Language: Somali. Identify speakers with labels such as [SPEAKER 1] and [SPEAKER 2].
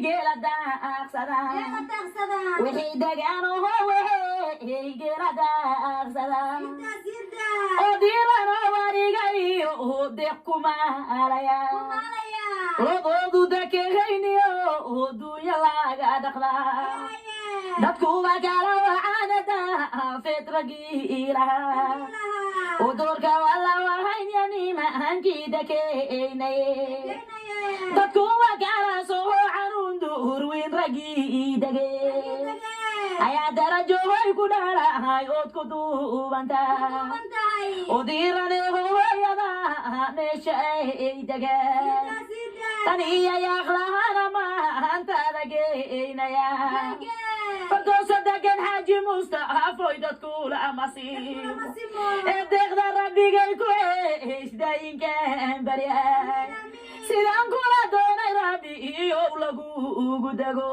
[SPEAKER 1] geela daaqsada wixii degaan oho geela daaqsada oo diirana wariga iyo deeq kumaalaya lodoodu dakehayniyo duunya laga dhaqdaa dadku waa kala wacaanada fetragiilaha ودورك والله وهين ينيم هنجي دكيني dadku waa kala soo caruun duur weyn ragii dagay ayaa darajo way ku dhalahay ood ku duubantahay oo diirane hooyada meesha ay dagay tani ayaa akhlaaqana maantada geynaya فردوس دقن حاجي مصطفى ويدتكو لأماسيب ابدغ ربي قلكو ايش داين كان بريان سيدان كولا دون ربي يولغو قدقو